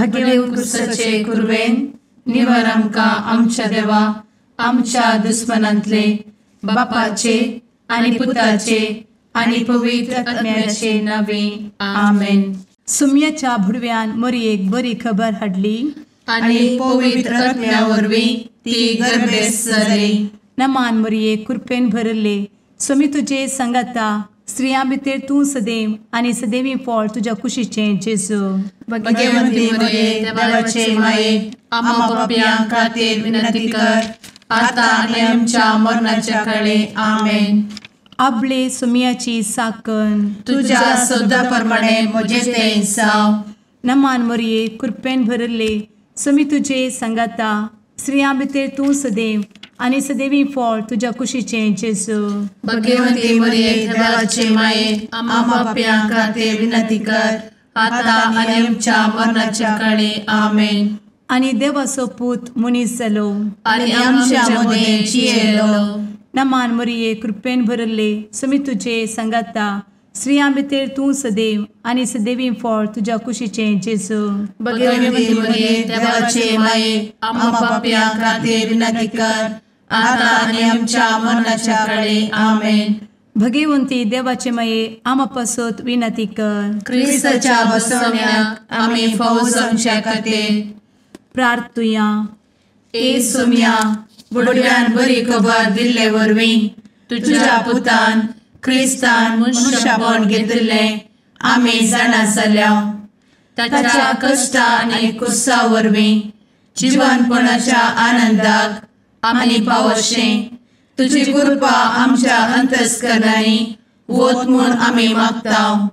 भगेवन कुर्साचे कुर्वेन निवार आमकां आमच्या देवा आमच्या दुस्मनांतले बापाचे आनी पुताचे आनी पवित्र आत्म्याचे नावे आमेन. सुम्याच्या भुडव्यान मरयेक बरी खबर हाडली आनी पवित्र आत्म्या वरवीं ती गर्भेस जाली. नमान मरयेक कृपेन भरले सुमी तुजे संगता स्त्रियां भितर तूं सदैव आनी सदैवी फळ तुज्या कुशीचें जेजू. भगवंती मरिये देवाचे माये आम्हा पाप्यां खातीर विनंती कर आता आनी आमच्या मरणाच्या काळी आमेन. आपले सुमयाची साकन तुझ्या सोदा प्रमाणे म्हजे तें जाव. नमान मरये कृपेन भरले सुमी तुजे संगता स्त्रियां भितर तूं सदैव आनी सदैवी फळ तुज्या कुशीचें जेजू. भगवंती मरिये देवाचे माये आम्हा पाप्यां खातीर विनंती कर आता आनी आमच्या मरणाच्या काळी आमेन. आनी देवाचो पूत मनीस जालो आनी आमच्या मदीं जियेलो. नमान मरये कृपेन भरले सुमी तुजे संगता स्त्रियां भितर तूं सदैव आनी सदैवी फळ तुज्या कुशीचें जेजू. भगवंती मरिये देवाचे माये आम्हा पाप्यां खातीर विनंती कर आता आनी आमच्या मरणाच्या काळी आमेन. भगवंती देवाचे माये आमा पासत विनंती कर. क्रिस्ताच्या बसवण्याक आमी फावो जावच्या खातीर प्रार्थुया. ए सुम्या बुडव्यान बरी खबर दिल्ले वरवीं तुज्या पुतान क्रिस्तान मनशापण घेतिल्लें आमी जाणा जाल्या. ताच्या कश्टा आनी कुर्सा वरवीं जिवनपणाच्या आनंदाक आमी पावशें तुजी कृपा आमच्या अंतस्करणांनी वत म्हूण आमी मागतांव.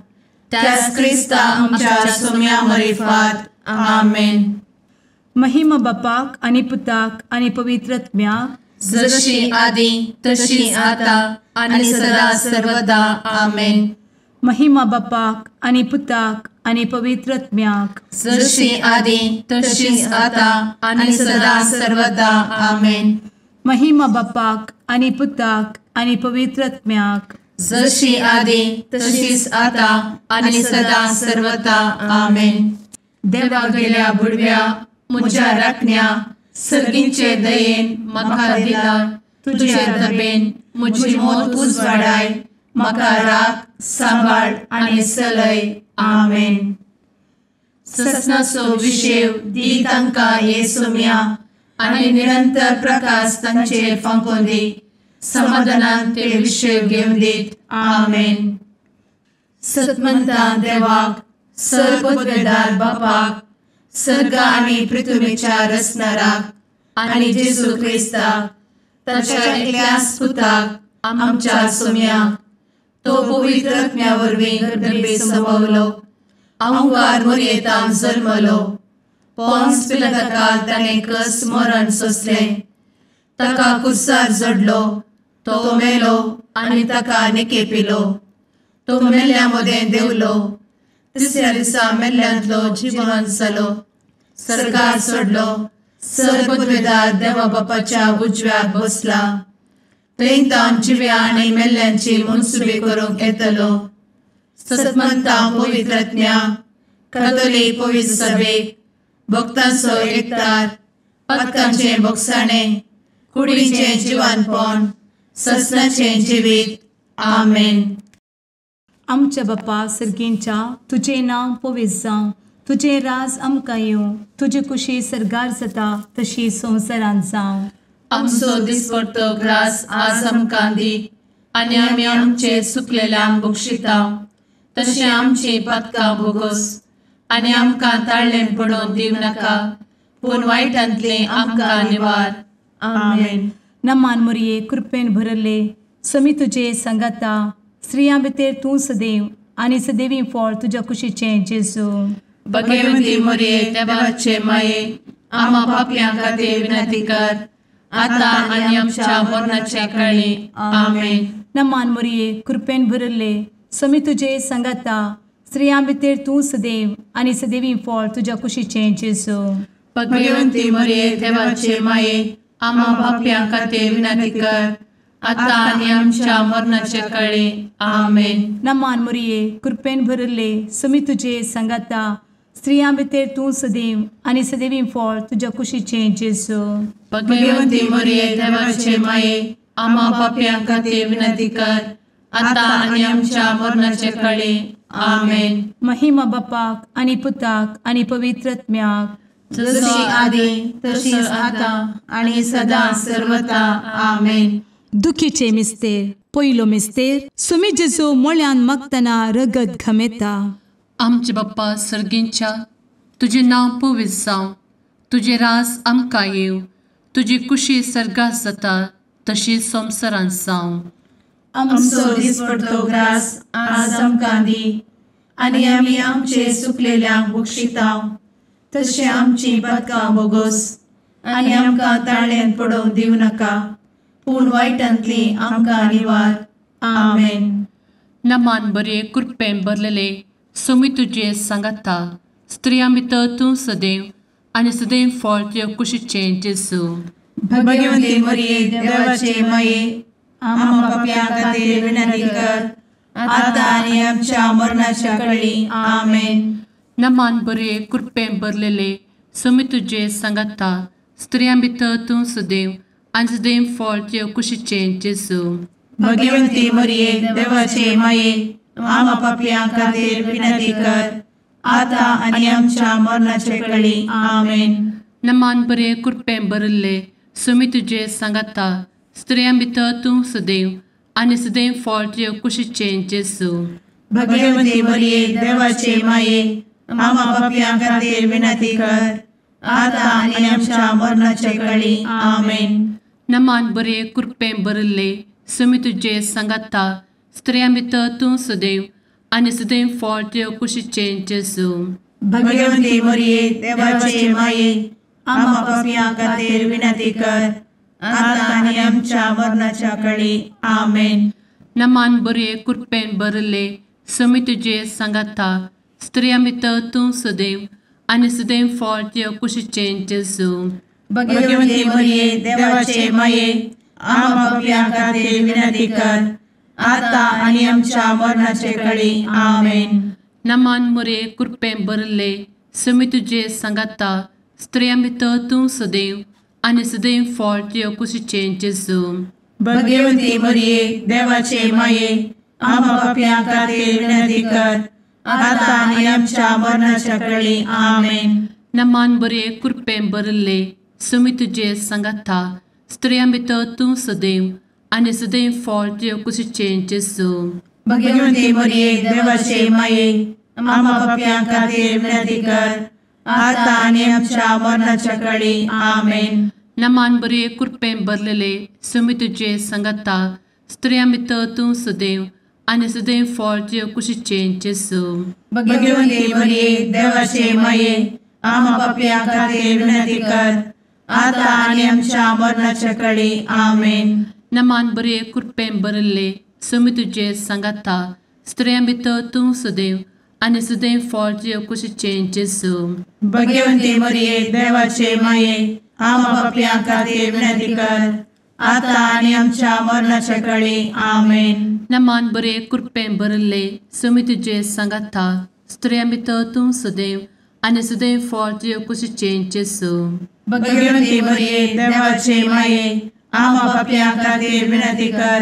त्याच क्रिस्ता आमच्या सुम्या मरिफात आमेन. महिमा बापाक आनी पुताक आनी पवित्र आत्म्याक जशी आदी तशी आता आनी सदा सर्वदा आमेन. महिमा बापाक आनी पुताक आनी पवित्र आत्म्याक जशी आदी तशीच आता आनी सदा सर्वदा आमेन. महिमा बापाक आनी पुताक आनी पवित्र आत्म्याक जशी आदी तशीच आता आनी सदा सर्वदा आमेन. देवा गेल्या बुडव्या म्हज्या राखण्या सर्गींचे दयेन म्हाका दिला तुजे दबेन म्हजी मोत उजवाडाय म्हाका राख सांबाळ आनी चलय आमेन. ससनाचो विशेव दी तांकां हे सुम्या आनी निरंतर प्रकाश तांचेर फांकून दी. समाधानान ते विशेव घेवन दीत आमेन. सतमंता देवाक सर्वपदवेदार बापाक सर्ग आनी पृथ्वीच्या रचणाराक आनी जेजू क्रिस्ताक ताच्या एकल्याच पुताक आमच्या सुम्याक तो पवित्र आत्म्या वरवीं गर्भे संभवलो. अंगार मरयेंत जल्मलो. पोन्स पिलाताकाल ताणें कस मरण सोंसलें. ताका कुर्सार जडलो. तो मेलो आनी ताका निकेपिलो. तो मेल्ल्या मदें देंवलो. तिसऱ्या दिसा मेल्ल्यांतलो जिवंत जालो. सर्गार चडलो. सर्वपदवेदार देवा बापाच्या उजव्याक बसला. थंय जिव्या आनी मेल्ल्यांची मनसुबी करूंक येतलो. सतमंता पवित्र आत्म्या कातोलीक पवित्र सभेक भक्तांचो एकठार पातकांचें भोगसाणें कुडीचें जिवनपण ससनाचें जिवीत आमेन. आमच्या बापा सर्गींच्या तुजें नांव पवित्र जावं. तुजें राज आमकां येवं. तुजी कुशी सर्गार जाता तशी संवसारांत जावं. आमचो दिसपडटो ग्रास आज आमकां दी आनी आमी आमचे चुकलेल्यांक बक्षितांव. तशें आमची पातकां भोगोस आनी आमकां ताळ्ळें पडोवन दिव नाका पूण वायटांतलें आमकां निवार आमेन. नमान मरये कृपेन भरले समी तुजे संगता स्त्रियां भितर तूं सदैव आनी सदैवी फळ तुज्या कुशीचें जेजू. भगवंती मरिये देवाचे माये आम्हा पाप्यां खातीर विनंती कर आता आनी आमच्या मरणाच्या काळी आमेन. नमान मरये कृपेन भरले समी तुजे संगता स्त्रियां भितर तूं सदैव आनी सदैवी फळ तुज्या कुशीचें जेजू. भगवंती मरिये देवाचे माये आम्हा पाप्यां खातीर विनंती कर आता आनी आमच्या मरणाच्या काळी आमेन. नमान मरये कृपेन भरले समी तुजे संगता स्त्रियां भितर तूं सदैव आनी सदैवी फळ तुज्या कुशीचें जेजू. भगवंती मरिये देवाचे माये, आम्हा पाप्यां खातीर विनंती कर, आता आनी आमच्या मरणाचे काळी. आमेन. महिमा बापाक आनी पुताक आनी पवित्रत्म्याक, जशी आदी तशीच आता आणि सदा सर्वदा. आमेन. दुखीचे मिस्तेर. पयलो मिस्तेर. सुमी जेजू मोळ्यान मागतना रगत घामेता. आमचे बाप्पा सर्गींच्या, तुझे नाव पवित्र जावं, तुझे रास आमकां येव, तुजी कुशी सर्गात जाता तशी संवसारांत जावं. आमचो दिसपडटो ग्रास आज आमकां दी, आनी आमी आमचे सुकलेल्यांक बक्षिताव, तशें आमची पातकां बोगोस आनी आमकां ताळ्यान पडोवंक दिवं नाका, पूण वायटांतली आमकां निवार. आमेन. नमान बरे कृपेन भरलेले सोमी तुजे सांगाता, स्त्रियां भितर तूं सदैव आनी सदैव फळ तुज्या कुशीचें जेजू. भगवंती मरिये देवाचे माये, आम्हा पाप्यां खातीर विनंती कर, आता आनी आमच्या मरणाच्या काळी. आमेन. नमान बरे कृपेन भरलेले सोमी तुजे सांगाता, स्त्रियां भितर तूं सदैव आनी सदैव फळ तुज्या कुशीचें जेजू. भगवंती मरिये देवाचे माये, आम्हा पाप्यां खातीर विनंती कर, आता आनी आमच्या मरणाचे काळी. आमेन. नमान बरे कृपेन भरले सोमी तुजे सांगाता, स्त्रियां भितर तूं सदैव आनी सदैव फळ तुज्या कुशीचें जेजू. भगवंती मरिये देवाचे माये, आम्हा पाप्यां खातीर विनंती कर, आता आनी आमच्या मरणाचे काळी. आमेन. नमान बरे कृपेन भरले सोमी तुजे सांगाता, स्त्रियां भितर तूं सदैव आनी सदैव फळ तुज्या कुशीचें जेजू. भगवंती मरिये देवाचे माये, आम्हा पाप्यां खातीर विनंती कर, आता आनी आमच्या मरणाच्या काळी. आमेन. नमान बरे कृपेन भरले सोमी तुजे सांगाता, स्त्रियां भितर तूं सदैव आनी सदैव फळ तुज्या कुशीचें जेजू. भगवंती मरिये देवाचे माये, आम्हा पाप्यां खातीर विनंती कर, आता आनी आमच्या मरणाचे काळी. आमेन. नमान बरे कृपेन भरले सोमी तुजे सांगाता, स्त्रियां भितर तूं सदैव आनी सदैव फळ तुज्या कुशीचें जेजू. भगवंती मरिये देवाचे माये, आम्हा पाप्यां खातीर विनंती कर, आता आनी आमच्या मरणाच्या काळी. आमेन. नमान बरे कृपेन भरले सोमी तुजे सांगाता, स्त्रियां भितर तूं सदैव आनी सदैव फळ तुज्या कुशीचें जेजू. भगवंती मरिये देवाचे माये, आम्हा पाप्यां खातीर विनंती कर, आता आनी आमच्या मरणाच्या काळी. आमेन. नमान बरे कृपेन भरलेले सोमी तुजे सांगाता, स्त्रियां भितर तूं सदैव आनी सदैव फळ तुज्या कुशीचें जेजू. भगवंती मरिये देवाचे माये, आम्हा पाप्यां खातीर विनंती कर, आता आनी आमच्या मरणाच्या काळी. आमेन. नमान बरे कृपेन भरले सोमी तुजे सांगाता, स्त्रियां भितर तूं सदैव आनी सदैव फळ तुज्या कुशीचें जेजू. भगवंती मरिये देवाचे माये, आम्हा पाप्यां खातीर विनंती कर, आता आनी आमच्या मरणाच्या काळी. आमेन. नमान बरे कृपेन भरले सोमी तुजे सांगाता, स्त्रियां भितर तूं सदैव आनी सदैव फळ तुज्या कुशीचें जेजू. भगवंती मरिये देवाचे माये, आम्हा पाप्यां खातीर विनंती कर,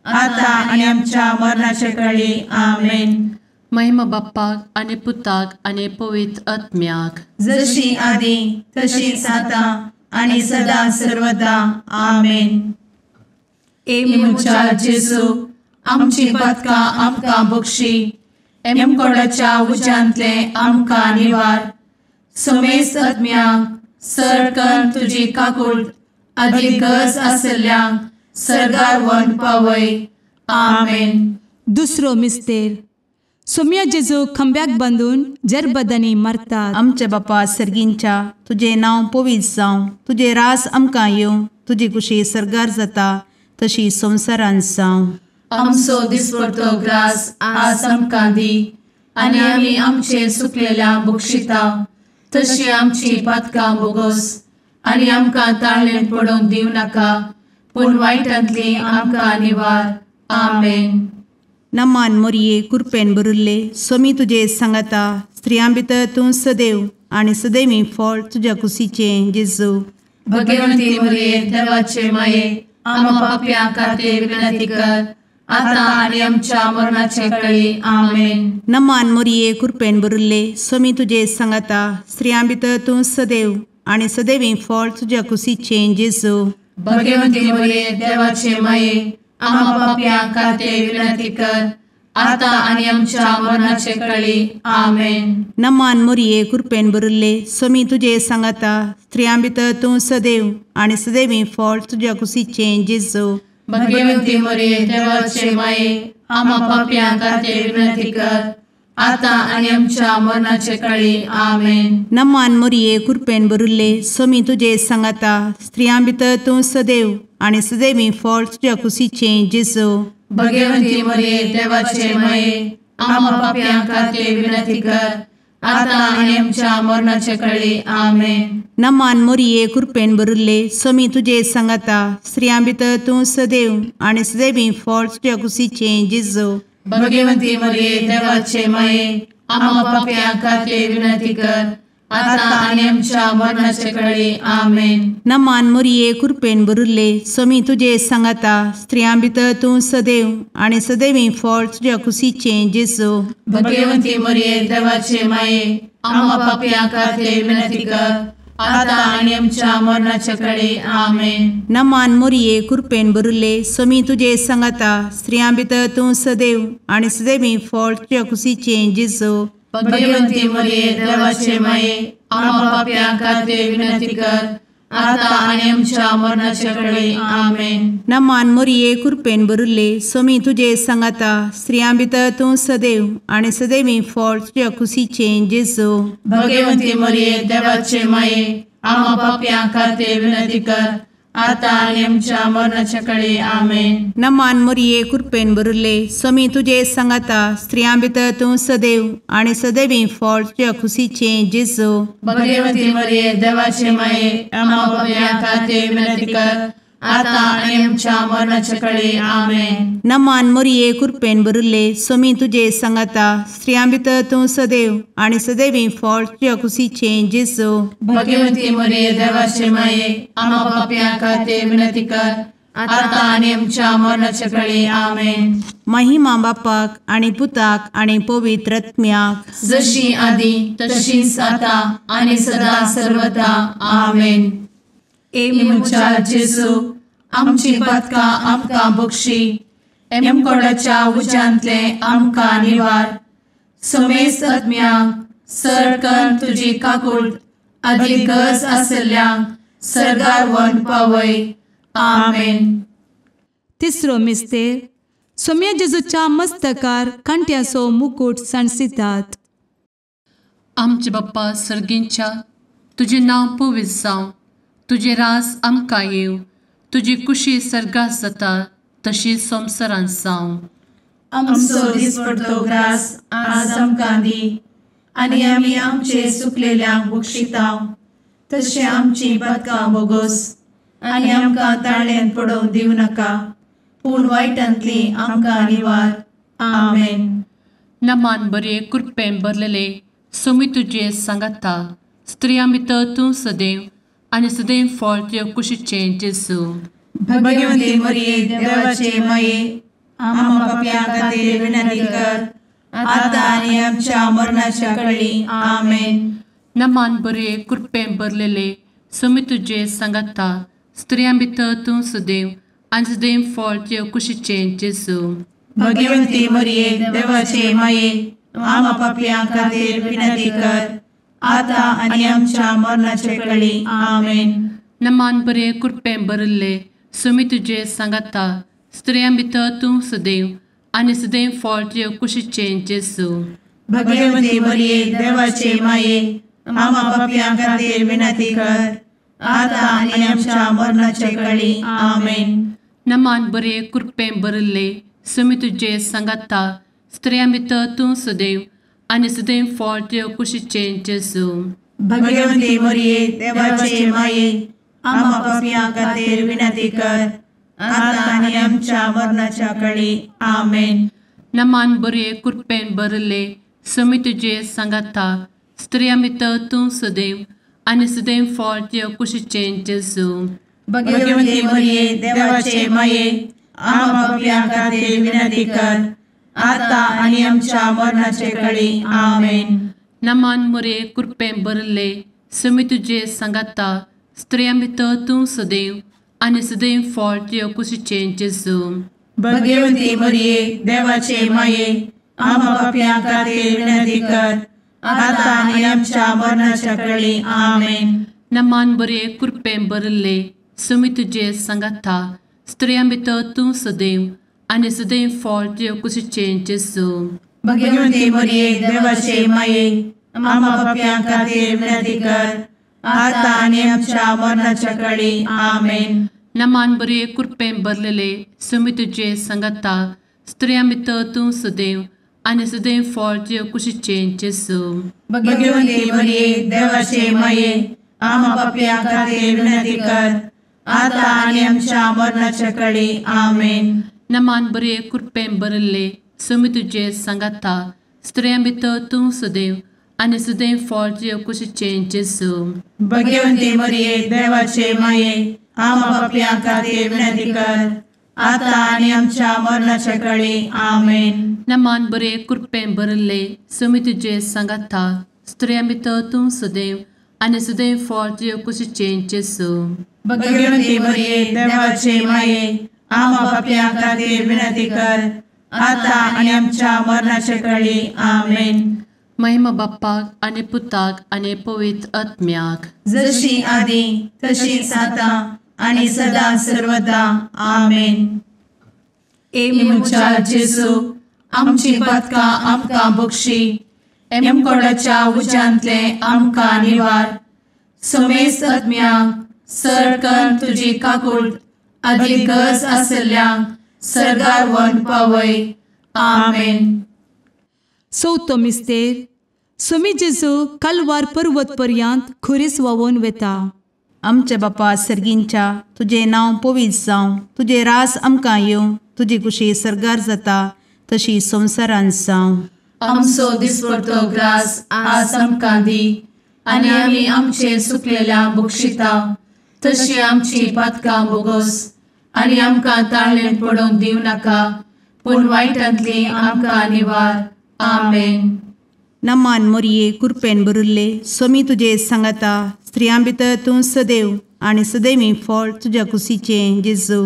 आता आनी आमच्या मरणाच्या काळी. आमेन. महिमा बाप्पाक आनी पुताक आनी पवित्र आत्म्याक, जशी आदी तशीच आता आनी सदा सर्वदा. आमेन. मुचा जेजू, आमची पातकां आमकां बक्षी, एमकोडाच्या उज्यांतले आमकां निवार. समेस्त आत्म्यांक सरकन तुजी काकूट, आदी गरज आसल्यांक सर्गार व्हरून पावय. आमेन. दुसरो मिस्तेर. सोम्या जेजू खंब्याक बांदून जरबदानी मारतात. आमचे बापा सर्गींच्या, तुझे नाव पवित्र जावं, तुझे रास आमकां येवं, तुजी कुशी सर्गार जाता तशी संवसारांत जावं. आमचो दिसपडटो ग्रास आज आमकां दी, आनी आमी आमचे सुकलेल्यांक बक्षिताव, तशी आमची पातकां बोगोस आनी आमकां ताळ्यान पडोवंक दिवं नाका, पूण वायटांतली आमकां निवार. आमेन. नमान मरिये कृपेन भरुल्ले सोमी तुजे सांगाता, स्त्रियां भितर तूं सदैव आणि सदैवी फळ तुझ्या कुशीचें जेजू. भगवंती मरिये देवाचे माये आम्हा पाप्यां खातीर विनंती कर आता आणि आमच्या मरणाचे काळी आमेन. नमान मोरये कृपेन भरिल्ले स्वामी तुजे सांगाता स्त्रियां भितर तूं सदैव आणि सदैवी फळ तुझ्या कुशीचें जेजू. भगवंती मरिये देवाचे माये आम्हा पाप्यां खातीर विनंती कर आता आणि आमच्या मरणाचे काळी आमेन. नमान मोरये कृपेन भरिल्ले स्वामी तुजे सांगाता स्त्रियां भितर तूं सदैव आणि सदैवी फळ तुझ्या कुशीचें जेजू. भगवंती मरिये देवाचे माये आम्हा पाप्यां खातीर विनंती कर आता आणि आमच्या मरणाचे काळी आमेन. नमान मोरये कृपेन भरिल्ले स्वामी तुजे सांगाता स्त्रियां भितर तूं सदैव आणि सदैवी फळ तुझ्या कुशीचें जेजू. भगवंती मरिये देवाचे माये आम्हा पाप्यां खातीर विनंती कर आता आणि आमच्या मरणाचे काळी आमेन. नमान मोरये कृपेन भरिल्ले स्वामी तुजे सांगाता स्त्रियां भितर तूं सदैव आणि सदैवी फळ तुझ्या कुशीचें जेजू. भगवंती मरिये देवाचे माये आम्हा पाप्यां खातीर विनंती कर आता आणि आमच्या मरणाचे काळी आमेन. नमान मोरये कृपेन भरिल्ले स्वामी तुजे सांगाता स्त्रियां भितर तूं सदैव आणि सदैवी फळ तुझ्या कुशीचें जेजू. भगवंती मरिये देवाचे माये आम्हा पाप्यां खातीर विनंती कर आता आणि आमच्या मरणाचे काळी आमेन. नमान मोरये कृपेन भरिल्ले स्वामी तुजे सांगाता स्त्रियां भितर तूं सदैव आणि सदैवी फळ तुझ्या कुशीचें जेजू. भगवंती मरिये देवाचे माये आम्हा पाप्यां खातीर विनंती कर आता आणि आमच्या मरणाचे काळी आमेन. नमान मोरये कृपेन भरिल्ले स्वामी तुजे सांगाता स्त्रियां भितर तूं सदैव आणि सदैवी फळ तुझ्या कुशीचें जेजू. भगवंती मरिये देवाचे माये आम्हा पाप्यां खातीर विनंती कर आता आणि आमच्या मरणाच्या काळी आमेन. नमान मोरये कृपेन भरिल्ले स्वामी तुजे सांगाता स्त्रियां भितर तूं सदैव आणि सदैवी फळ तुझ्या कुशीचें जेजू. भगवंती मरिये देवाचे माये आम्हा पाप्यां खातीर विनंती कर आता आणि आमच्या मरणाच्या काळी आमेन. नमान मोरये कृपेन भरिल्ले स्वामी तुजे सांगाता स्त्रियां भितर तूं सदैव आणि सदैवी फळ तुझ्या कुशीचें जेजू. भगवंती मरिये देवाचे माये आम्हा पाप्यां खातीर विनंती कर आता आणि आमच्या मरणाच्या काळी आमेन. महिमा बापाक आणि पुताक आणि पवित्र आत्म्याक जशी आधी तशीच आता आणि सदा सर्वदा आमेन. मुचा जेजू आमची पदकां आमकां बक्षी एमकोडाच्या उज्यांतले आमकां निवार. समेस्त आत्म्यांक सरकन तुजी काकूट अधिक गरज आसल्ल्यांक सरगार व्हरून पावय. आमेन. तिसरो मिस्तेर सोम्या जेजूच्या मस्तकार कांट्याचो मुकुट सणसितात. आमचे बाप्पा सर्गींच्या तुझे नांव पवित्र जावं तुझे रास आमकां येव तुजी कुशी सर्गास जाता तशी संवसारांत जावं. आमचो दिसपडटो ग्रास आज आमकां दी आनी आमी आमचे सुकलेल्यांक बक्षितांव तशें आमची पदकां बोगोस आनी आमकां ताळ्यान पडोवंक दिवं नाका पूण वायटांतली आमकां निवार. आमेन. नमान बरे कृपेन भरलेले सोमी तुजे सांगाता स्त्रियां भितर तूं सदैव आनी सदैव फळ तुज्या कुशीचें जेजू. भगवंती मरिये देवाचे माये आम्हा पाप्यां खातीर विनंती कर आता आनी आमच्या मरणाच्या काळी आमेन. नमान बरे कृपेन भरलेले सोमी तुजे सांगाता स्त्रियां भितर तूं सदैव आनी सदैव फळ तुज्या कुशीचें जेजू. भगवंती मरिये देवाचे माये आम्हा पाप्यां खातीर विनंती कर आता आनी आमच्या मरणाचे काळी आमेन. नमान बरे कृपेन भरले सोमी तुजे सांगाता स्त्रियां भितर तूं सदैव आनी सदैव फळ तुज्या कुशीचें जेजू. भगवंती मरिये देवाचे माये आम्हा पाप्यां खातीर विनंती कर आता आनी आमच्या मरणाचे काळी आमेन. नमान बरे कृपेन भरले सोमी तुजे सांगाता स्त्रियां भितर तूं सदैव आनी सदैव फळ तुज्या कुशीचें जेजू. भगवंती मरिये देवाचे माये आम्हा पाप्यां खातीर विनंती कर आता आनी आमच्या मरणाच्या काळी आमेन. नमान बरे कृपेन भरले सुमी तुझे सांगाता स्त्रियां भितर तूं सदैव आनी सदैव फळ तुझ्या कुशीचें जेजू. भगवंती मरिये देवाचे माये आम्हा पापियां खातीर विनंती कर आता आनी आमच्या मरणाचे काळी आमेन. नमान मोरे कृपें भरले सुमी तुझे सांगाता स्त्रियां भितर तूं सदैव आनी सदैव फळ तुझ्या कुशीचें जेजू. भगवंती मरिये देवाचे माये आम्हा पापियां खातीर विनंती कर आता आनी आमच्या मरणाच्या काळी आमेन. नमान बरे कृपें भरले सुमी तुझे सांगाता स्त्रियां भितर तूं सदैव आनी सदैव फळ तुझ्या कुशीचें जेजू. भगवंती मरिये देवाचे माये आम्हा पापियां खातीर विनंती कर आता आनी आमच्या मरणाच्या काळी आमेन. नमान बरे कृपें भरलेले सुमी तुझे सांगाता स्त्रियां भितर तूं सदैव आनी सदैव फळ तुझ्या कुशीचें जेजू. भगवंती मरिये देवाचे माये आम्हा पापियां खातीर विनंती कर आता आनी आमच्या मरणाच्या काळी आमेन. नमान बरे कृपें भरले सुमी तुझे सांगाता स्त्रियां भितर तूं सदैव आनी सदैव फळ तुझ्या कुशीचें जेजू. भगवंती मरिये देवाचे माये आम्हा पापियां खातीर विनंती कर आता आनी आमच्या मरणाच्या काळी आमेन. नमान बरे कृपें भरले सुमी तुझे सांगाता स्त्रियां भितर तूं सदैव आनी सदैव फळ तुझ्या कुशीचें जेजू. भगवंती मरिये देवाचे माये आम्हा पापियां खातीर विनंती कर आता आनी आमच्या मरणाच्या काळी आमेन. महिमा बाप्पाक आनी पुताक आनी पवित्र आत्म्याक जशी आदी तशीच आता आनी सदा सर्वदा आमेन. मुचा जेजू आमची पदकां आमकां बक्षी एमकोडाच्या उज्यांतले आमकां निवार. सुमेस्त आत्म्यांक सरकन तुजी काकूट अधिक गरज आसल्यांक सरगार व्हरून पावय. आमेन. चवथो मिस्तेर सुमी जेजू कलवार पर्वत पर्यंत खुरीस व्हांवून वेता. आमचे बापा सर्गींच्या तुझे नांव पवित्र जावं, तुझे रास आमकां येवं, तुजी कुशी सरगार जाता तशी संवसारांत जावं. आमचो दिसपडटो ग्रास आज आमकां दी आनी आमी आमचे सुकलेल्यांक बक्षिता तशी आमची पातकां बोगोस आनी आमकां ताळ्ळेन पडोवंक दिवं नाका पूण वायटांतली आमकां निवार. आमेन. नमान मोरये कृपेन भरिल्ले सोमी तुजे सांगाता स्त्रियां भितर तूं सदैव आनी सदैवी फळ तुज्या कुशीचें जेजू.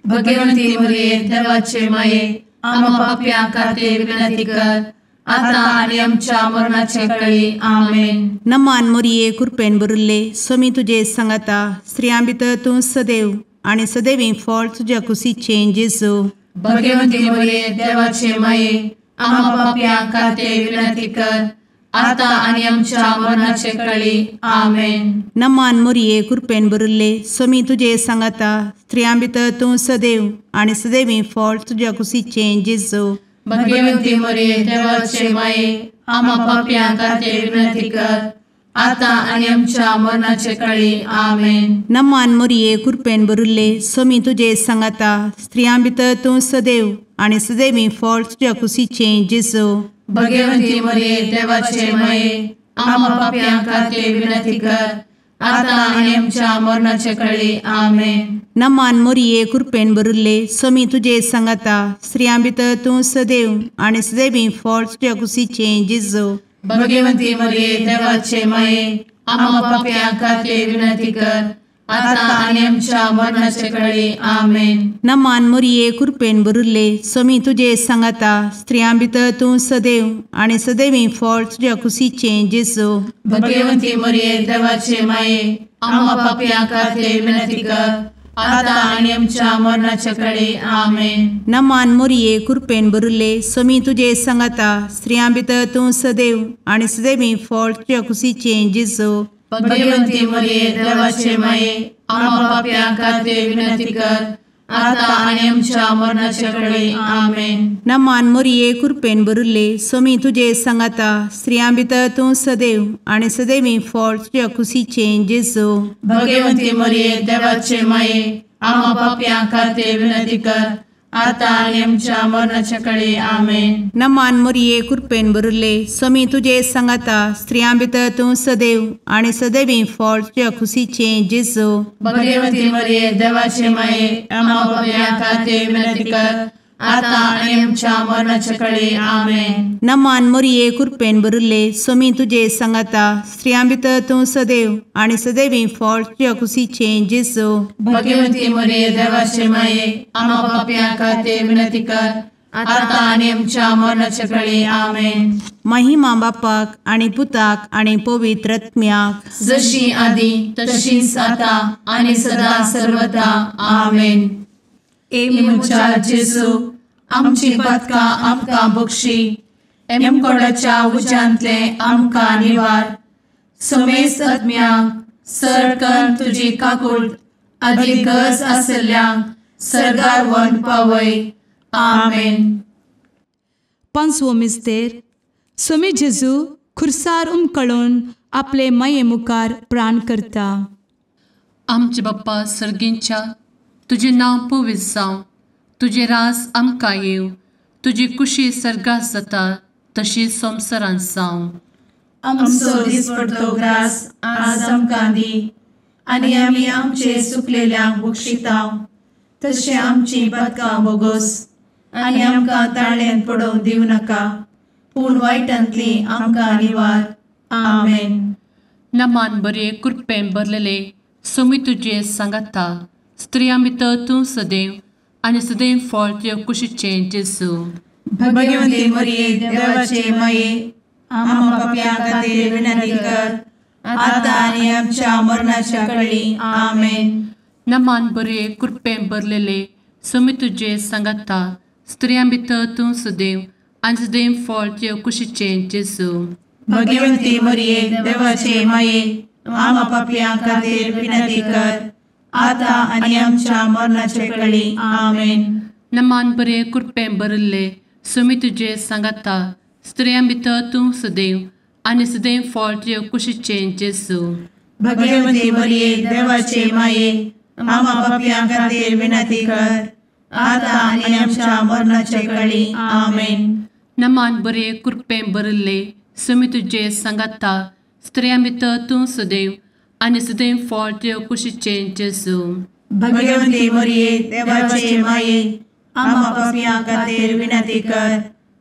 भगवंती मरिये देवाचे माये आम्हा पाप्यां खातीर विनंती कर आता आनी आमच्या मरणाचे काळी. आमेन. नमान मोरये कृपेन भरिल्ले सोमी तुजे सांगाता स्त्रियां भितर तूं सदैव आनी सदैवी फळ तुज्या कुशीचें जेजू. भगवंती मरिये देवाचे माये आम्हा पाप्यां खातीर विनंती कर आता आनी आमच्या मरणाचे काळी. आमेन. नमान मोरये कृपेन भरिल्ले सोमी तुजे सांगाता स्त्रियां भितर तूं सदैव आनी सदैवी फळ तुज्या कुशीचें जेजू. भगवंती मरिये देवाचे माये आम्हा पाप्यां खातीर विनंती कर आता आनी आमच्या मरणाचे काळी. आमेन. नमान मोरये कृपेन भरिल्ले सोमी तुजे सांगाता स्त्रियां भितर तूं सदैव आनी सदैवी फळ तुज्या कुशीचें जेजू. भगवंती मरिये देवाचे माये आम्हा पाप्यां खातीर विनंती कर आता आनी आमच्या मरणाचे काळी. आमेन. नमान मोरये कृपेन भरिल्ले सोमी तुजे सांगाता स्त्रियां भितर तूं सदैव आनी सदैवी फळ तुज्या कुशीचें जेजू. भगवंती मरिये देवाचे माये आम्हा पाप्यां खातीर विनंती कर आता आनी आमच्या मरणाचे काळी. आमेन. नमान मोरये कृपेन भरिल्ले सोमी तुजे सांगाता स्त्रियां भितर तूं सदैव आनी सदैवी फळ तुज्या कुशीचें जेजू. भगवंती मरिये देवाचे माये आम्हा पाप्यां खातीर विनंती कर आता आनी आमच्या मरणाचे काळी. आमेन. नमान मोरये कृपेन भरिल्ले सोमी तुजे सांगाता स्त्रियां भितर तूं सदैव आनी सदैवी फळ तुज्या कुशीचें जेजू. भगवंती मरिये देवाचे माये आम्हा पाप्यां खातीर विनंती कर आता आनी आमच्या मरणाचे काळी. आमेन. नमान मोरये कृपेन भरिल्ले सोमी तुजे सांगाता स्त्रियां भितर तूं सदैव आनी सदैवी फळ तुज्या कुशीचें जेजू. भगवंती मरिये देवाचे माये आम्हा पाप्यां खातीर विनंती कर आता आणि आमच्या मरणाच्या काळी आमेन. नमान मोरये कृपेन बरुले स्वामी तुझे सांगाता स्त्रियां भितर तूं सदैव आणि सदैवी फळ तुझ्या खुशीचे जेजू. भगवती मरिये देवाचे माये आम्हा पापियां खातीर विनंती कर, आता आणि आमच्या मरणाच्या काळी आमेन. नमान मोरये कृपेन बरुले स्वामी तुझे सांगाता स्त्रियां भितर तूं सदैव आणि सदैवी फळ तुझ्या खुशीचे जेजू. भगवती मरिये देवाचे माये आम्हा पापियां खातीर विनंती कर, आता आणि आमच्या मरणाच्या काळी आमेन. महिमा बापाक आणि पुताक आणि पवित्र आत्म्याक जशी आधी तशीच आता आणि सदा सर्वदा आमेन. एमुच्या जेजू आमची पदकां आमकां बक्षी, एमकोडाच्या उज्यांतले आमकां निवार. समेस्त आत्म्यांक सरकन तुजी काकूट अधिक गरज आसल्ल्यांक सर्गार व्हरून पावय. आमेन. पांचवो मिस्तेर. स्वामी जेजू खुर्सार उमकळून आपले माये मुखार प्राण करता. आमचे बाप्पा सर्गींच्या तुझे नांव पवित्र जावं, तुझे रास आमकां येव, तुजी कुशी सर्गास जाता तशी संवसारांत जावं. आमचो दिसपडटो ग्रास आज आमकां दी, आनी आमी आमचे सुकलेल्यांक बक्षितांव. तशें आमची पदकां बोगोस आनी आमकां ताळ्यान पडोवंक दिवं नाका, पूण वायटांतली आमकां निवार. आमेन. नमान बरे कृपेन भरलेले स्वामी तुझे सांगाता स्त्रियां भितर तूं सदैव आणि सदैव फळ तुझ्या कुशीचे जेजू. भगवती मरिये देवाचे माये आम्हा पापियां खातीर विनंती कर, आता आनी आमच्या मरणाच्या काळी आमेन. नमान बरे कृपेन भरलेले स्वामी तुझे सांगाता स्त्रियां भितर तूं सदैव आणि सदैव फळ तुझ्या कुशीचे जेजू. भगवती मरिये देवाचे माये आम्हा पापियां खातीर विनंती कर, आता आनी आमच्या मरणाच्या काळी आमेन. नमान बरे कृपेन भरले स्वामी तुझे सांगाता स्त्रियां भितर तूं सदैव आणि सदैव फळ तुझ्या कुशीचे जेजू. भगवती मरिये देवाचे माये आम्हा पापियां खातीर विनंती कर, आता आनी आमच्या मरणाच्या काळी आमेन. नमान बरे कृपेन भरले स्वामी तुझे सांगाता स्त्रियां भितर तूं सदैव आणि सदैव फळ तुझ्या कुशीचे जेजू. भगवती मरिये देवाचे माये आम्हा पापियां खातीर विनंती कर,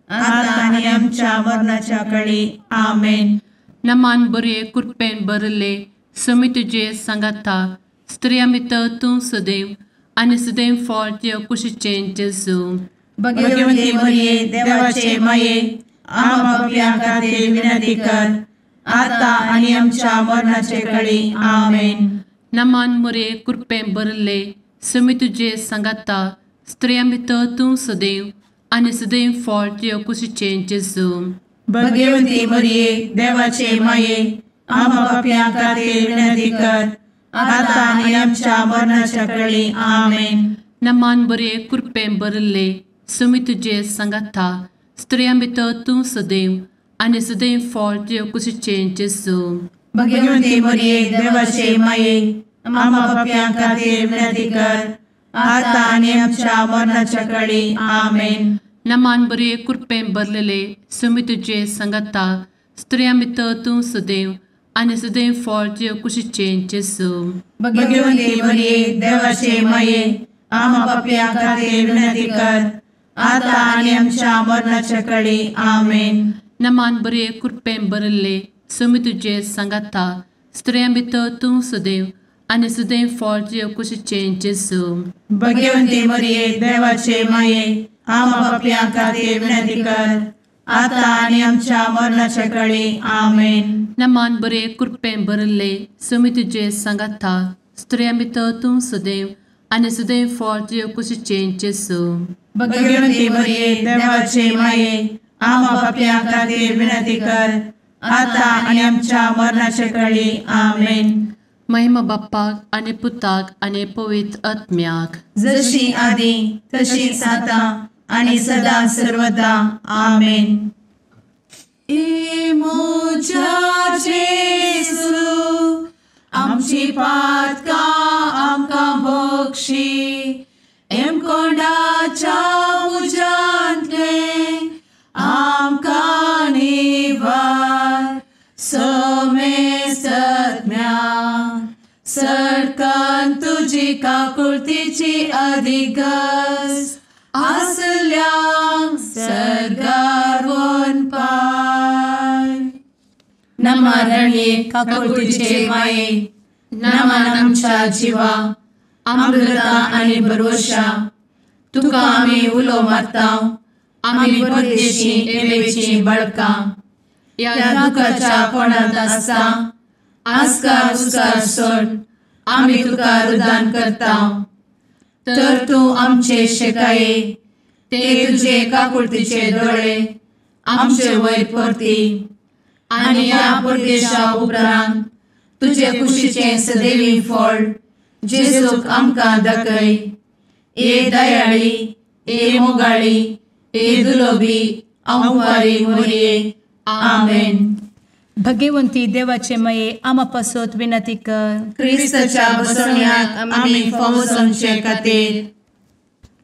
आता आनी आमच्या मरणाच्या काळी आमेन. नमान बरे कृपेन भरले स्वामी तुझे सांगाता स्त्रियां भितर तूं सदैव आणि सदैव फळ तुझ्या कुशीचे जेजू. भगवती मरिये देवाचे माये आम्हा पापियां खातीर विनंती कर, आता आनी आमच्या मरणाच्या काळी आमेन. नमान बरे कृपेन भरले स्वामी तुझे सांगाता स्त्रियां भितर तूं सदैव आणि सदैव फळ तुझ्या कुशीचे जेजू. भगवती मरिये देवाचे माये आम्हा पापियां खातीर विनंती कर, आता आनी आमच्या मरणाच्या काळी आमेन. नमान बरे कृपेन भरले स्वामी तुझे सांगाता स्त्रियां भितर तूं सदैव आणि सदैव फळ तुझ्या कुशीचे जेजू. भगवती मरिये देवाचे माये आम्हा पापियां खातीर विनंती कर, आता आनी आमच्या मरणाच्या काळी आमेन. नमान बरे कृपेन भरलेले स्वामी तुझे सांगाता स्त्रियां भितर तूं सदैव आणि सदैव फळ तुझ्या कुशीचे जेजू. भगवती मरिये देवाचे माये आम्हा पापियां खातीर विनंती कर, आता आनी आमच्या मरणाच्या काळी आमेन. नमान बरे कृपेन भरले स्वामी तुझे सांगाता स्त्रियां भितर तूं सदैव आणि सदैव फळ तुझ्या कुशीचे जेजू. भगवती मरिये देवाचे माये आम्हा पापियां खातीर विनंती कर, आता आनी आमच्या मरणाच्या काळी आमेन. नमान बरे कृपेन भरले स्वामी तुझे सांगाता स्त्रियां भितर तूं सदैव आणि सदैव फळ तुझ्या कुशीचे जेजू. भगवती मरिये देवाचे माये आम्हा पापियां खातीर विनंती कर, आता आनी आमच्या मरणाच्या काळी आमेन. महिमा बाप्पाक आणि पुताक आणि पवित्र आत्म्याक जशी आधी तशीच आता आणि सदा सर्वदा आमेन. मोजा जेसू आमची पातकां आमकां बक्षी, एम कोंडाच्या काकुळतीची अधिगस आसल्या सरगार वन पाय. नमारणे काकुळतीचे माये नमान आमच्या जिवा अमृता आणि भरोशा तुका आम्ही उलो मारता. आम्ही परदेशी येवेची बळका या दुःखाच्या कोणात असता आस्कार उस्कार सोड आम्ही तुका रुदान करता. तर तू आमचे शेकाये ते तुझे काकुळतीचे डोळे आमचे वयर परती आणि या परदेशा उपरांत तुझे कुशीचे सदैवी फळ जेजूक आमकां दाखय. ए दयाळी ए मोगाळी ए दुलोबी अंवारी मोरये. आमेन. भगवंती देवाचे मये आमा पासत विनंती कर. क्रिस्ताच्या बसवण्याक आम्ही फावो समचे खातीर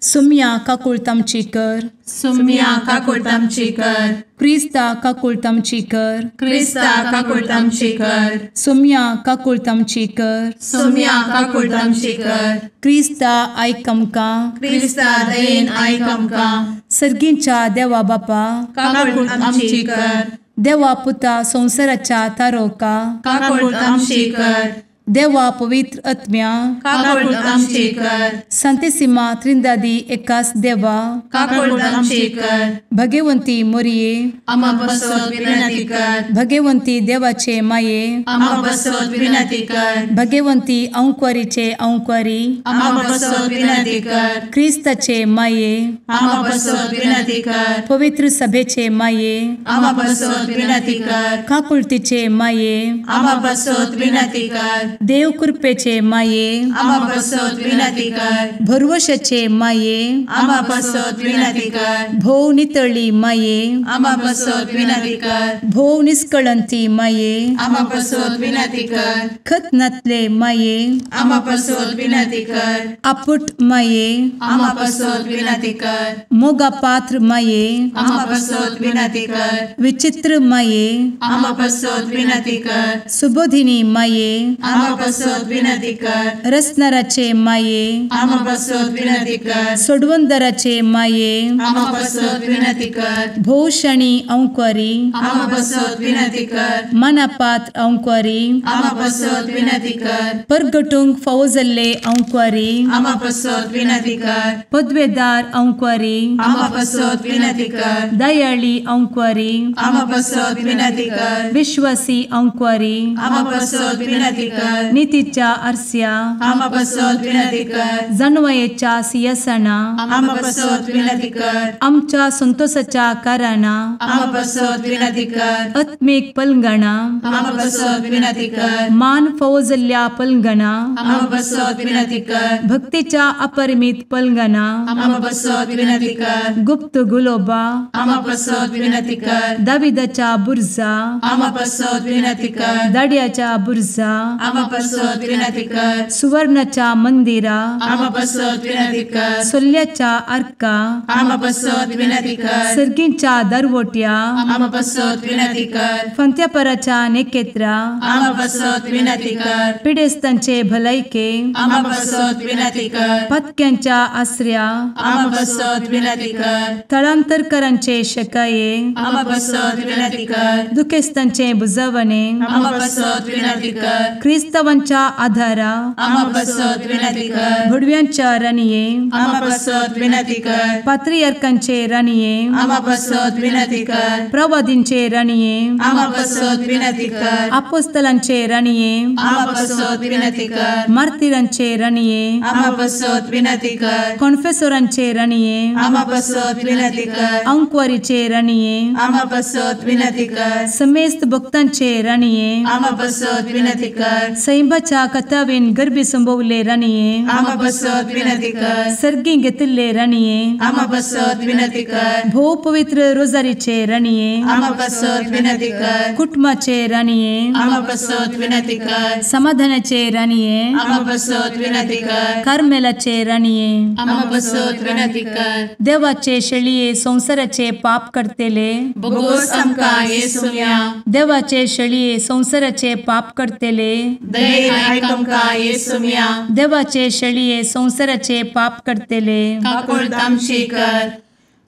सुम्या काकुळतामची कर. सुम्या काकुळतामची कर. क्रिस्ता काकुळतामची कर. क्रिस्ता काकुळतामची कर. सुम्या काकुळतामची कर. सुम्या काकुळतामची कर. क्रिस्ता आयक आमकां. क्रिस्ता दयेन आयक आमकां. सर्गींच्या देवा बापा काकुळतामची कर. देवा पुता संसाराच्या तारोका काकुळतामची कर. देवा पवित्र आत्म्या काकुळतामची कर. सांतेसिमा त्रिंदादी एकाच देवा काकुळतामची कर. भगवंती मोरये आमा बसवत विनंती कर. भगवंती देवाचे माये आमा बसवत विनंती कर. भगवंती अंक्वारीचे अंक्वारी आमा बसवत विनंती कर. ख्रिस्ताचे माये आमा बसवत विनंती कर. पवित्र सभेचे माये आमा बसवत विनंती कर. काकुळतीचे माये आमा बसवत विनंती कर. देव कृपेचे माये आमा बसवत विनंती कर. भरवशाचे माये आमा बसवत विनंती कर. भोव नितळी माये आमा बसवत विनंती कर. भोव निष्कळंती माये आमा बसवत विनंती कर. खतनातले माये आमा बसवत विनंती कर. आपुट माये आमा बसवत विनंती कर. मोगा पात्र माये आमा बसवत विनंती कर. विचित्र माये आमा बसवत विनंती कर. सुबोधिनी माये आमा बसवत विनंती कर. रसनाराचे माये आमा बसवत विनंती कर. सोडवंदराचे माये आमा बसवत विनंती कर. भोवशणी अंक्वारी आमा बसवत विनंती कर. मनापात्र अंक्वारी आमा बसवत विनंती कर. परगटूंक फावो जाल्ले अंक्वारी आमा बसवत विनंती कर. पदवेदार अंक्वारी आमा बसवत विनंती कर. दयाळी अंक्वारी आमा बसवत विनंती कर. विश्वासी अंक्वारी आमा बसवत विनंती कर. नीतीच्या आरस्या आमा बसवत विनंती कर. जाणवायेच्या सिंहासना आमा बसवत विनंती कर. आमच्या संतोषाच्या कारणा आमा बसवत विनंती कर. आत्मिक पलंगणा आमा बसवत विनंती कर. मान फावो जाल्ल्या पलंगणा आमा बसवत विनंती कर. भक्तीच्या अपरिमित पलंगणा आमा बसवत विनंती कर. गुप्त गुलोबा आमा बसवत विनंती कर. दाविदाच्या बुर्जा आमा बसवत विनंती कर. दाड्याच्या बुर्जा आमा बसवत विनंती कर. सुवर्णाच्या मंदिरा आमा बसवत विनंती कर. सोल्याच्या अर्का आमा बसवत विनंती कर. सर्गींच्या दरवोट्या आमा बसवत विनंती कर. फंत्यापराच्या नेकेत्रा आमा बसवत विनंती कर. पिडेस्तांचे भलायके आमा बसवत विनंती कर. पत्क्यांच्या आसऱ्या आमा बसवत विनंती कर. तळांतरकरांचे शेकाये आमा बसवत विनंती कर. दुखेस्तांचे बुजावणे आमा बसवत विनंती कर. ख्रिस्तवांच्या आधारा आमा बसवत विनंती कर. भडव्यांच्या राणीये आमा बसवत विनंती कर. पात्रियार्कांचे राणीये आमा बसवत विनंती कर. प्रवादींचे राणीये आमा बसवत विनंती कर. अपोस्तलांचे राणीये आमा बसवत विनंती कर. मार्तिरांचे राणीये आमा बसवत विनंती कर. कॉन्फेसोरांचे राणीये आमा बसवत विनंती कर. अंक्वारीचे राणीये आमा बसवत विनंती कर. समेस्त भक्तांचे राणीये आमा बसवत विनंती कर. सैंबाच्या कथावेन गर्भी संभवले राणीये आमा बसवत विनंती कर. सर्गी घेतले राणीये आमा बसवत विनंती कर. भोव पवित्र रोजारीचे राणीये आमा बसवत विनंती कर. कुटुंबाचे राणीये आमा बसवत विनंती कर. समाधानाचे राणीये आमा बसवत विनंती कर. कार्मेलाचे राणीये आमा बसवत विनंती कर. देवाचे शेळिये संसाराचे पाप करतेले बोगोस आमकां येसुया. देवाचे शेळिये संसाराचे पाप करतेले दये आयक आमकां येसुम्या देवाचे शेळये संवसाराचे पाप करतेले काकूळ आमची कर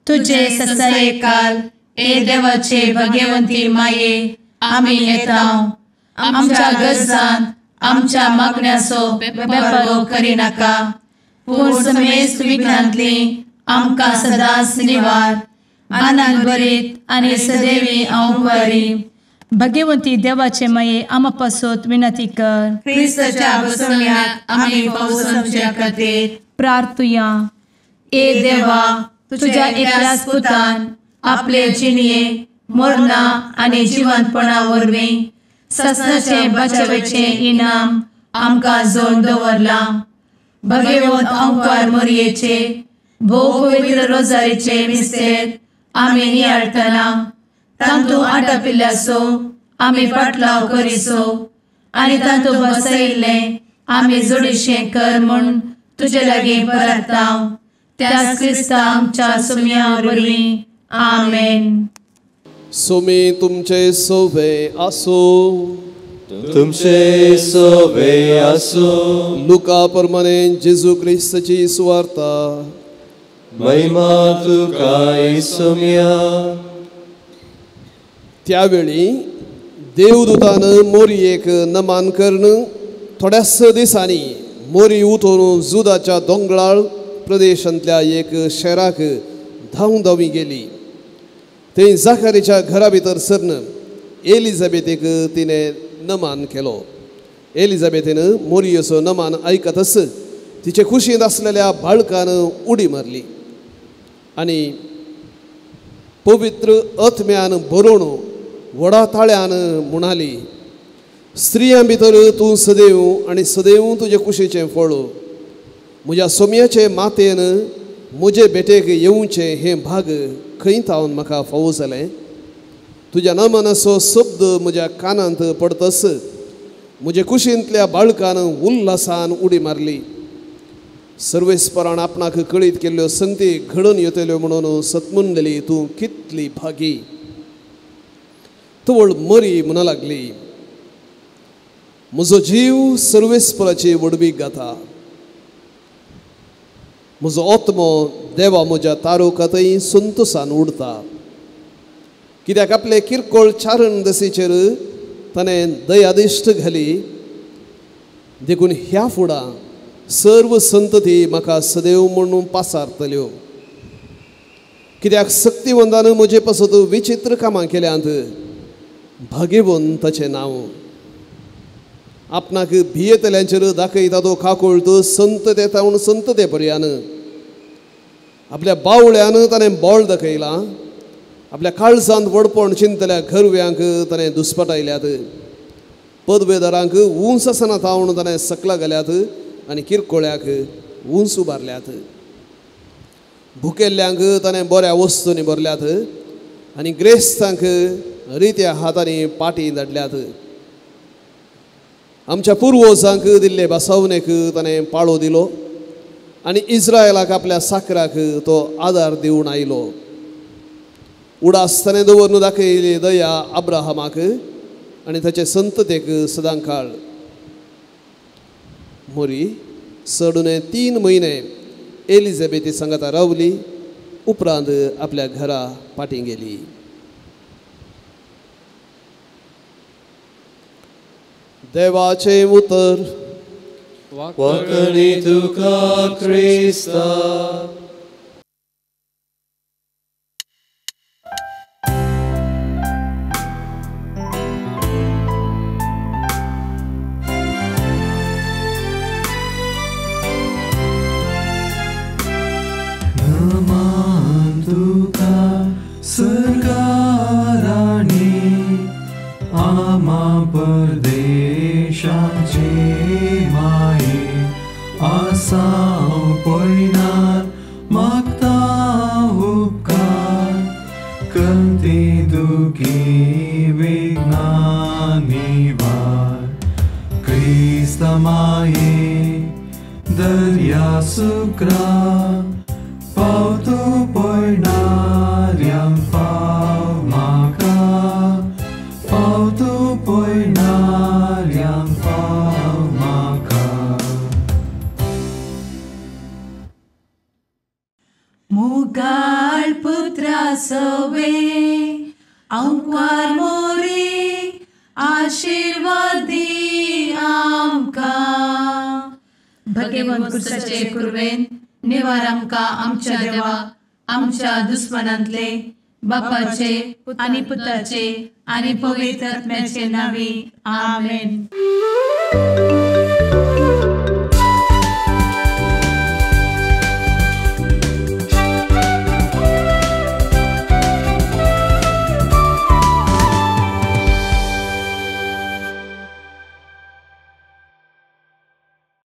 तुझे ससाये काल ए देवाचे भगवंती माये आमी येता आमच्या गरजांत आमच्या मागण्याचो बेपारो करी नाका पूण समेस्त विघ्नांतली आमकां सदांच निवार आनंद बरीत आनी सदैवी आंवकारी भगवंती देवाचे माये आमा पासत विनंती कर क्रिस्ताच्या बसवण्यात आमी पावस आमच्या खातीर प्रार्थुया ए देवा तुझ्या एकल्याच पुतान आपले जिणये मरणा आनी जिवंतपणा वरवीं ससनाचे बचावेचे इनाम आमकां जोड दवरला भगवंत आंवकार मोरयेचे भोव पवित्र रोजारीचे मिस्तेर आमी नियाळटना तांतू आटापिल्ल्याचो आमी पाटलाव करिसो आनी तांतू बसयिल्ले आमी जोडीशें कर म्हूण तुजे लागीं परतांव त्याच क्रिस्ता आमच्या सुम्या वरवीं आमेन. सुमी तुमचे सोबे आसो तुमचे सोबे आसो लुका प्रमाणे जेजू क्रिस्ताची सुवार्ता महिमा तुका येसुम्या. त्यावेळी देवदूतान मोरयेक नमान करून थोड्याच दिसांनी मोरी उठोवन जुदाच्या दोंगराळ प्रदेशांतल्या एक शहराक धांवधावी गेली. थंय जाकारीच्या घरा भितर सरून एलिझाबेथेक तिणें नमान केलो. एलिझाबेथीन मोरयेचो नमान आयकतच तिचे कुशींत आसलेल्या बाळकान उडी मारली आनी पवित्र आत्म्यान भरून व्हडा ताळ्यान म्हणाली, स्त्रियां भितर तूं सदैव आनी सदैव तुजे कुशीचें फळ. म्हज्या सोम्याचे मातेन म्हजे बेटेक येवचें हें भाग खंय थावन म्हाका फावो जालें. तुज्या नमनाचो शब्द म्हज्या कानांत पडतस म्हजे कुशींतल्या बाळकान उल्हासान उडी मारली. सर्वेस्परान आपणाक कळीत केल्ल्यो संगती घडोवन येतल्यो म्हणून सतमुनलेली तूं कितली भागी. तवळ मरी म्हणा लागली, म्हजो जीव सर्वेस्पराची वडवीक घाता. म्हजो आत्मो देवा म्हज्या तारोकातय संतोशान उडता. कित्याक आपले किरकोळ चारण दसेचेर ताणें दयादिश्ट घाली. देखून ह्या फुडां सर्व संतती म्हाका सदैव म्हणून पासारतल्यो. कित्याक शक्तिवंतान म्हजे पासत विचित्र कामां केल्यांत भाग्यवंताचें नांव. आपणाक भियेतल्यांचेर दाखयता तो काकोळत संतते तावन संतते पर्यान. आपल्या बावळ्यान ताणें बोळ दाखयलां. आपल्या काळजांत वडपण चिंतल्या घरव्यांक ताणें दुस्पटायल्यात. पदवेदारांक उंच आसना तावन ताणें सकला घाल्यात आनी किरकोळ्याक उंच उबारल्यात. भुकेल्ल्यांक ताणें बऱ्या वस्तूंनी भरल्यात आनी ग्रेस्तांक रित्या हातांनी पाटी धाडल्यात. आमच्या पुर्वजांक दिल्ले बसवणेक ताणें पाळो दिलो आनी इस्रायलाक आपल्या साकराक तो आदार दिवन आयलो. उडास ताणें दवरून दाखयली दया अब्राहमाक आनी ताचे संततेक सदां काळ. मोरी सडून 3 म्हयने एलिझाबेथी सांगाता रावली. उपरांत आपल्या घरा पाटी गेली. देवाचे उतर वखणी तुका क्रिस्ता. नमन तुका स्वर्गाराणी आमा परदेशाचे माये. आसां पयनार मागता उपकार कंती दुखी विघ्नांनी वार. क्रिस्ता माये दर्या सुक्रा पाव तूं पयणाऱ्यांक पाव म्हाका. पाव तूं पयणाऱ्यांक पाव मुगाळ पुत्रा सवे अंकवार मोरी आशीर्वाद दी आमकां. भगवंत कुर्साचे कुरवेन निवार आमकां आमच्या देवा आमच्या दुस्मनांतले बापाचे आनी पुताचे आनी पवित्र आत्म्याचे नावी. आमेन.